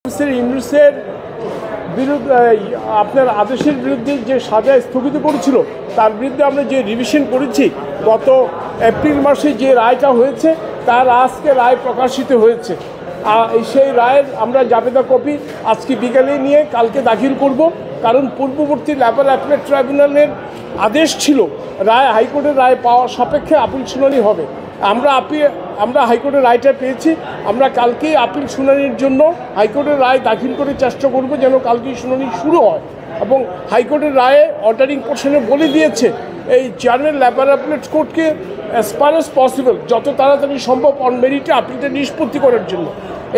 ইউনূসের বিরুদ্ধে আপনার আদেশের বিরুদ্ধে যে সাজা স্থগিত করেছিল তার বিরুদ্ধে আমরা যে রিভিশন করেছি গত এপ্রিল মাসে যে রায়টা হয়েছে তার আজকে রায় প্রকাশিত হয়েছে। সেই রায়ের আমরা জাবেদা কপি আজকে বিকালে নিয়ে কালকে দাখিল করব, কারণ পূর্ববর্তী লেবার অ্যাপিলেট ট্রাইব্যুনালের আদেশ ছিল রায় হাইকোর্টের রায় পাওয়া সাপেক্ষে আপিল শুনানি হবে। আমরা হাইকোর্টের রায়টা পেয়েছি। আমরা কালকেই আপিল শুনানির জন্য হাইকোর্টের রায় দাখিল করে চেষ্টা করব যেন কালকেই শুনানি শুরু হয়। এবং হাইকোর্টের রায়ে অর্ডারিং পোর্শনে বলে দিয়েছে এই চেয়ারম্যান লেবার অ্যাপিলেট কোর্টকে অ্যাজ ফার অ্যাজ পসিবল যত তাড়াতাড়ি সম্ভব অন মেরিটে আপিলটা নিষ্পত্তি করার জন্য।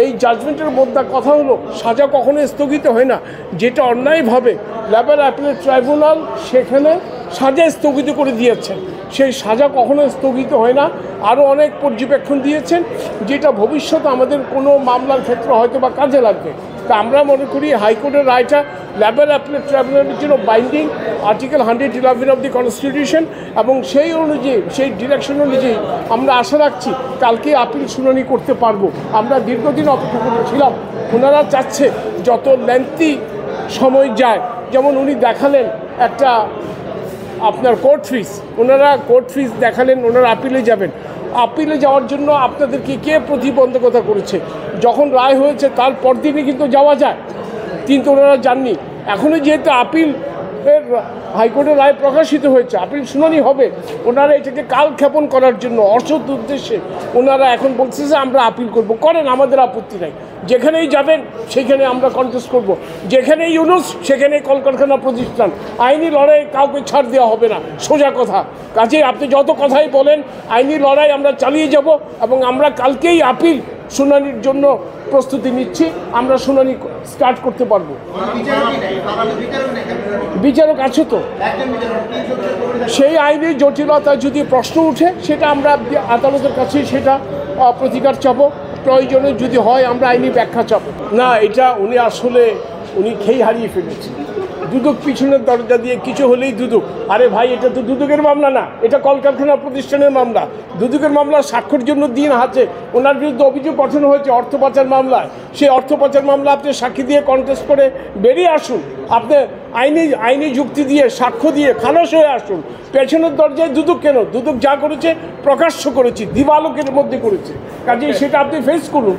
এই জাজমেন্টের মধ্যে কথা হলো সাজা কখনো স্থগিত হয় না, যেটা অন্যায়ভাবে লেবার অ্যাপিলেট ট্রাইব্যুনাল সেখানে সাজা স্থগিত করে দিয়েছেন, সেই সাজা কখনো স্থগিত হয় না। আরও অনেক পর্যবেক্ষণ দিয়েছেন যেটা ভবিষ্যতে আমাদের কোনো মামলার ক্ষেত্রে হয়তো বা কাজে লাগবে। তা আমরা মনে করি হাইকোর্টের রায়টা লেবার অ্যাপিলেট ট্রাইব্যুনালের জন্য binding, article 111 of the constitution, এবং সেই অনুযায়ী সেই ডিরেকশন অনুযায়ী আমরা আশা রাখছি কালকে আপিল শুনানি করতে পারবো। আমরা দীর্ঘদিন অপেক্ষা করেছিলাম, ওনারা চাচ্ছে যত লেন্থি সময় যায়, যেমন উনি দেখালেন একটা আপনার কোর্ট ফিস, ওনারা কোর্ট ফিস দেখালেন, ওনারা আপিলে যাবেন। আপিলে যাওয়ার জন্য আপনাদেরকে কে প্রতিবন্ধকতা করেছে? যখন রায় হয়েছে তার পরদিনই কিন্তু যাওয়া যায়, কিন্তু ওনারা যাননি। এখনও যেহেতু আপিল হাইকোর্টের রায় প্রকাশিত হয়েছে, আপিল শুনানি হবে, ওনারা এটাকে কালক্ষেপণ করার জন্য অসৎ উদ্দেশ্যে ওনারা এখন বলছে যে আমরা আপিল করব। করেন, আমাদের আপত্তি নাই। যেখানেই যাবেন সেখানে আমরা কন্টেস্ট করব, যেখানেই ইউনূস সেখানেই কলকারখানা প্রতিষ্ঠান। আইনি লড়াই কাউকে ছাড় দেওয়া হবে না, সোজা কথা। কাজেই আপনি যত কথাই বলেন আইনি লড়াই আমরা চালিয়ে যাব, এবং আমরা কালকেই আপিল শুনানির জন্য প্রস্তুতি নিচ্ছি। আমরা শুনানি স্টার্ট করতে পারবো। বিচারক আছে তো, সেই আইনি জটিলতা যদি প্রশ্ন উঠে সেটা আমরা আদালতের কাছে সেটা প্রতিকার চাবো, প্রয়োজনে যদি হয় আমরা আইনি ব্যাখ্যা চাবো। না, এটা উনি আসলে খেই হারিয়ে ফেলেছে। দুদক পিছনের দরজা দিয়ে কিছু হলেই দুদক। আরে ভাই, এটা তো দুদকের মামলা না, এটা কলকারখানা প্রতিষ্ঠানের মামলা। দুদকের মামলা সাক্ষ্যের জন্য দিন আছে, ওনার বিরুদ্ধে অভিযোগ গঠন হয়েছে অর্থ পাচার মামলায়। সেই অর্থ পাচার মামলা আপনি সাক্ষী দিয়ে কন্টেস্ট করে বেরিয়ে আসুন, আপনি আইনি যুক্তি দিয়ে সাক্ষ্য দিয়ে খালাস হয়ে আসুন। পেছনের দরজায় দুদক কেন? দুদক যা করেছে প্রকাশ্য করেছি, দিবালোকের মধ্যে করেছে, কাজেই সেটা আপনি ফেস করুন।